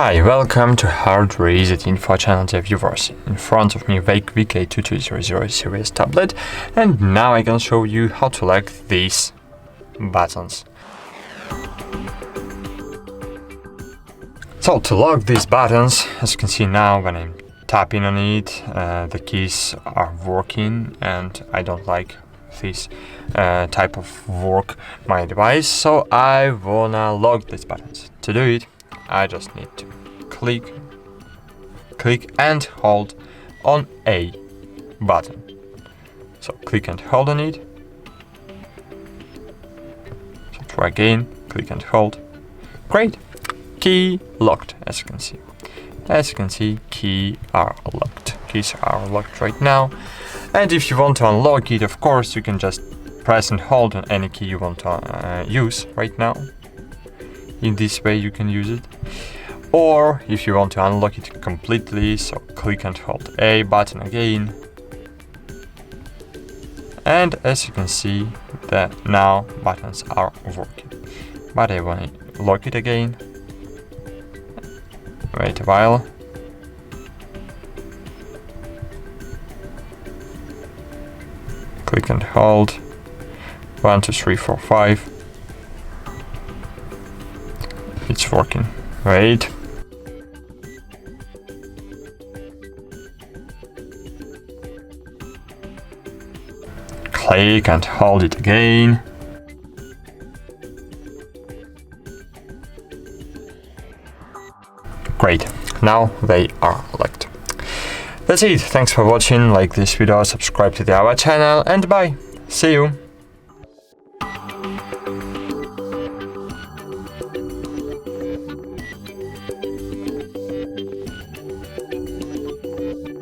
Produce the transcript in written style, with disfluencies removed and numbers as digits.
Hi, welcome to HardReset.Info channel, dear viewers. In front of me, Veikk VK2200 series tablet, and now I can show you how to lock these buttons. So to lock these buttons, as you can see now when I'm tapping on it, the keys are working, and I don't like this type of work my device, so I wanna lock these buttons. To do it, I just need to click and hold on A button. So click and hold on it. So try again, click and hold. Great. Key locked, as you can see. As you can see, keys are locked. Keys are locked right now. And if you want to unlock it, of course, you can just press and hold on any key you want to use right now. In this way you can use it. Or if you want to unlock it completely, so click and hold A button again. And as you can see, that now buttons are working. But I want to lock it again. Wait a while. Click and hold. 1, 2, 3, 4, 5. It's working. Wait. Click and hold it again. Great. Now they are locked. That's it. Thanks for watching. Like this video, subscribe to our channel, and bye. See you.